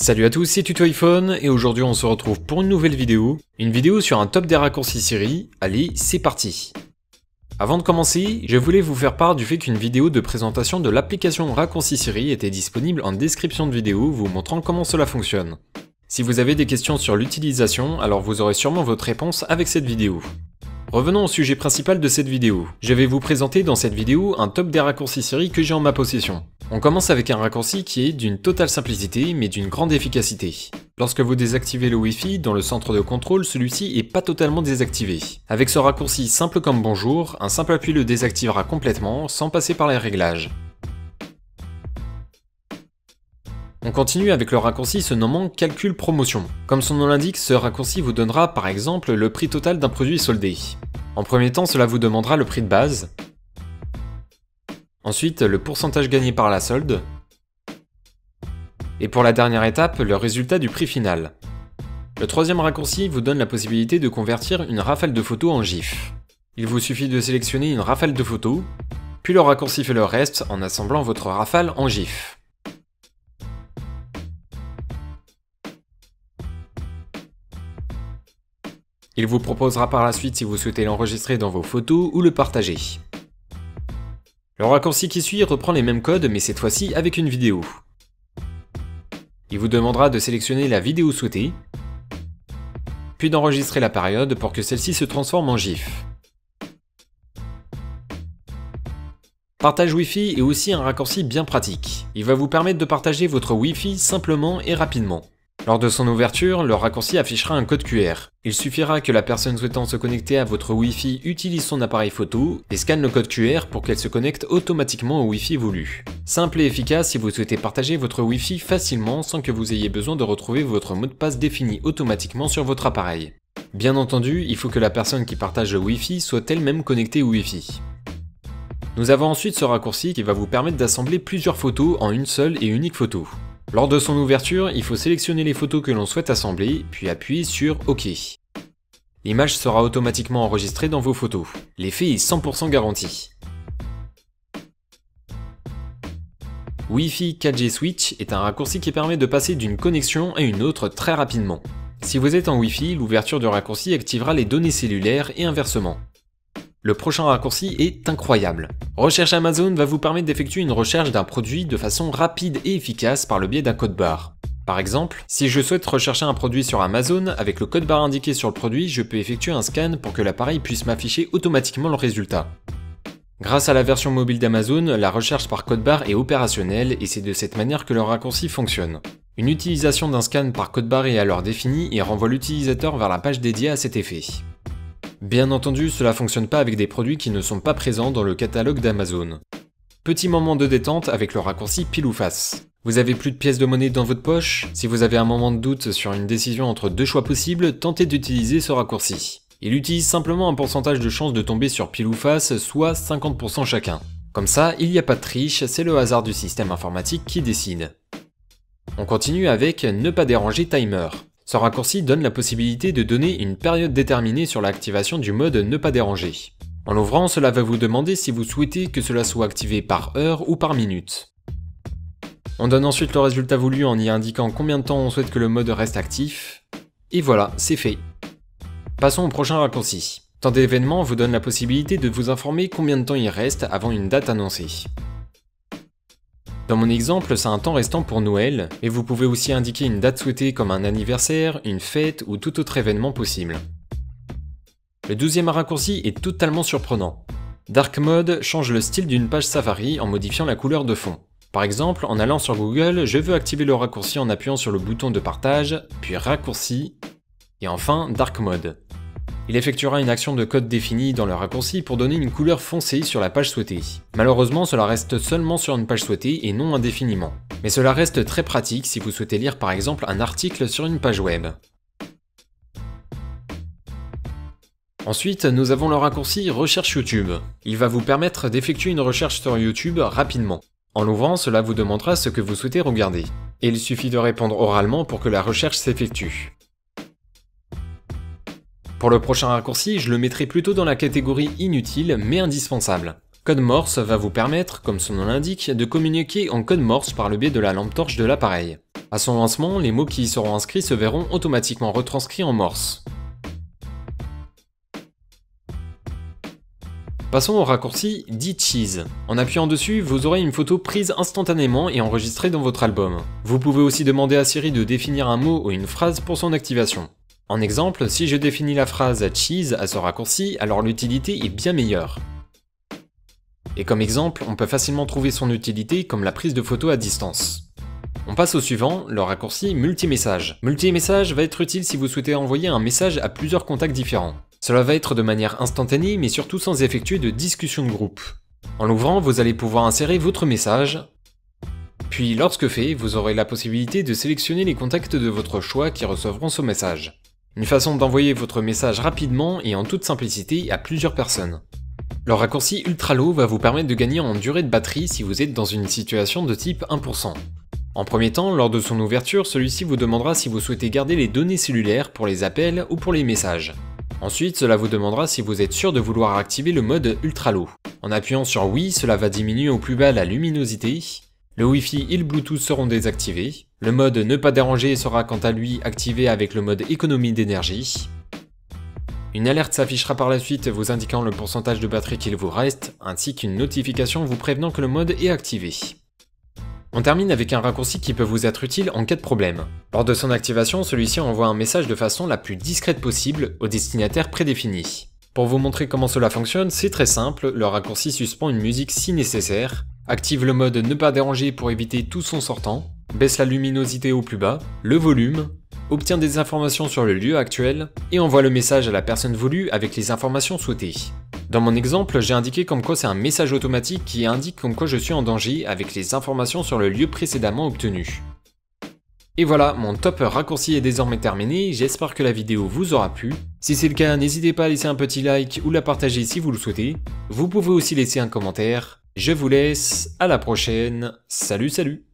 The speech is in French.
Salut à tous, c'est Tuto iPhone et aujourd'hui on se retrouve pour une nouvelle vidéo. Une vidéo sur un top des raccourcis Siri. Allez, c'est parti. Avant de commencer, je voulais vous faire part du fait qu'une vidéo de présentation de l'application Raccourci Siri était disponible en description de vidéo vous montrant comment cela fonctionne. Si vous avez des questions sur l'utilisation, alors vous aurez sûrement votre réponse avec cette vidéo. Revenons au sujet principal de cette vidéo. Je vais vous présenter dans cette vidéo un top des raccourcis Siri que j'ai en ma possession. On commence avec un raccourci qui est d'une totale simplicité mais d'une grande efficacité. Lorsque vous désactivez le Wi-Fi, dans le centre de contrôle, celui-ci est pas totalement désactivé. Avec ce raccourci simple comme bonjour, un simple appui le désactivera complètement sans passer par les réglages. On continue avec le raccourci se nommant Calcul Promotion. Comme son nom l'indique, ce raccourci vous donnera par exemple le prix total d'un produit soldé. En premier temps, cela vous demandera le prix de base. Ensuite, le pourcentage gagné par la solde. Et pour la dernière étape, le résultat du prix final. Le troisième raccourci vous donne la possibilité de convertir une rafale de photos en GIF. Il vous suffit de sélectionner une rafale de photos, puis le raccourci fait le reste en assemblant votre rafale en GIF. Il vous proposera par la suite si vous souhaitez l'enregistrer dans vos photos ou le partager. Le raccourci qui suit reprend les mêmes codes mais cette fois-ci avec une vidéo. Il vous demandera de sélectionner la vidéo souhaitée, puis d'enregistrer la période pour que celle-ci se transforme en GIF. Partage Wi-Fi est aussi un raccourci bien pratique. Il va vous permettre de partager votre Wi-Fi simplement et rapidement. Lors de son ouverture, le raccourci affichera un code QR. Il suffira que la personne souhaitant se connecter à votre Wi-Fi utilise son appareil photo et scanne le code QR pour qu'elle se connecte automatiquement au Wi-Fi voulu. Simple et efficace si vous souhaitez partager votre Wi-Fi facilement sans que vous ayez besoin de retrouver votre mot de passe défini automatiquement sur votre appareil. Bien entendu, il faut que la personne qui partage le Wi-Fi soit elle-même connectée au Wi-Fi. Nous avons ensuite ce raccourci qui va vous permettre d'assembler plusieurs photos en une seule et unique photo. Lors de son ouverture, il faut sélectionner les photos que l'on souhaite assembler, puis appuyer sur OK. L'image sera automatiquement enregistrée dans vos photos. L'effet est 100% garanti. Wi-Fi 4G Switch est un raccourci qui permet de passer d'une connexion à une autre très rapidement. Si vous êtes en Wi-Fi, l'ouverture du raccourci activera les données cellulaires et inversement. Le prochain raccourci est incroyable. Recherche Amazon va vous permettre d'effectuer une recherche d'un produit de façon rapide et efficace par le biais d'un code barre. Par exemple, si je souhaite rechercher un produit sur Amazon, avec le code barre indiqué sur le produit, je peux effectuer un scan pour que l'appareil puisse m'afficher automatiquement le résultat. Grâce à la version mobile d'Amazon, la recherche par code barre est opérationnelle et c'est de cette manière que le raccourci fonctionne. Une utilisation d'un scan par code barre est alors définie et renvoie l'utilisateur vers la page dédiée à cet effet. Bien entendu, cela fonctionne pas avec des produits qui ne sont pas présents dans le catalogue d'Amazon. Petit moment de détente avec le raccourci pile ou face. Vous avez plus de pièces de monnaie dans votre poche? Si vous avez un moment de doute sur une décision entre deux choix possibles, tentez d'utiliser ce raccourci. Il utilise simplement un pourcentage de chance de tomber sur pile ou face, soit 50% chacun. Comme ça, il n'y a pas de triche, c'est le hasard du système informatique qui décide. On continue avec ne pas déranger timer. Ce raccourci donne la possibilité de donner une période déterminée sur l'activation du mode ne pas déranger. En l'ouvrant, cela va vous demander si vous souhaitez que cela soit activé par heure ou par minute. On donne ensuite le résultat voulu en y indiquant combien de temps on souhaite que le mode reste actif. Et voilà, c'est fait. Passons au prochain raccourci. Temps d'événement vous donne la possibilité de vous informer combien de temps il reste avant une date annoncée. Dans mon exemple, c'est un temps restant pour Noël, mais vous pouvez aussi indiquer une date souhaitée comme un anniversaire, une fête ou tout autre événement possible. Le 12e raccourci est totalement surprenant. Dark Mode change le style d'une page Safari en modifiant la couleur de fond. Par exemple, en allant sur Google, je veux activer le raccourci en appuyant sur le bouton de partage, puis raccourci, et enfin Dark Mode. Il effectuera une action de code définie dans le raccourci pour donner une couleur foncée sur la page souhaitée. Malheureusement, cela reste seulement sur une page souhaitée et non indéfiniment. Mais cela reste très pratique si vous souhaitez lire par exemple un article sur une page web. Ensuite, nous avons le raccourci Recherche YouTube. Il va vous permettre d'effectuer une recherche sur YouTube rapidement. En l'ouvrant, cela vous demandera ce que vous souhaitez regarder. Et il suffit de répondre oralement pour que la recherche s'effectue. Pour le prochain raccourci, je le mettrai plutôt dans la catégorie inutile mais indispensable. Code Morse va vous permettre, comme son nom l'indique, de communiquer en code Morse par le biais de la lampe torche de l'appareil. À son lancement, les mots qui y seront inscrits se verront automatiquement retranscrits en morse. Passons au raccourci dit cheese. En appuyant dessus, vous aurez une photo prise instantanément et enregistrée dans votre album. Vous pouvez aussi demander à Siri de définir un mot ou une phrase pour son activation. En exemple, si je définis la phrase cheese à ce raccourci, alors l'utilité est bien meilleure. Et comme exemple, on peut facilement trouver son utilité comme la prise de photo à distance. On passe au suivant, le raccourci multimessage. Multimessage va être utile si vous souhaitez envoyer un message à plusieurs contacts différents. Cela va être de manière instantanée, mais surtout sans effectuer de discussion de groupe. En l'ouvrant, vous allez pouvoir insérer votre message, puis lorsque fait, vous aurez la possibilité de sélectionner les contacts de votre choix qui recevront ce message. Une façon d'envoyer votre message rapidement et en toute simplicité à plusieurs personnes. Le raccourci ultra low va vous permettre de gagner en durée de batterie si vous êtes dans une situation de type 1%. En premier temps, lors de son ouverture, celui-ci vous demandera si vous souhaitez garder les données cellulaires pour les appels ou pour les messages. Ensuite, cela vous demandera si vous êtes sûr de vouloir activer le mode ultra low. En appuyant sur oui, cela va diminuer au plus bas la luminosité. Le Wi-Fi et le Bluetooth seront désactivés. Le mode ne pas déranger sera quant à lui activé avec le mode économie d'énergie. Une alerte s'affichera par la suite vous indiquant le pourcentage de batterie qu'il vous reste, ainsi qu'une notification vous prévenant que le mode est activé. On termine avec un raccourci qui peut vous être utile en cas de problème. Lors de son activation, celui-ci envoie un message de façon la plus discrète possible au destinataire prédéfini. Pour vous montrer comment cela fonctionne, c'est très simple, le raccourci suspend une musique si nécessaire, active le mode ne pas déranger pour éviter tout son sortant, baisse la luminosité au plus bas, le volume, obtient des informations sur le lieu actuel, et envoie le message à la personne voulue avec les informations souhaitées. Dans mon exemple, j'ai indiqué comme quoi c'est un message automatique qui indique comme quoi je suis en danger avec les informations sur le lieu précédemment obtenu. Et voilà, mon top raccourci est désormais terminé, j'espère que la vidéo vous aura plu. Si c'est le cas, n'hésitez pas à laisser un petit like ou la partager si vous le souhaitez. Vous pouvez aussi laisser un commentaire. Je vous laisse, à la prochaine, salut salut!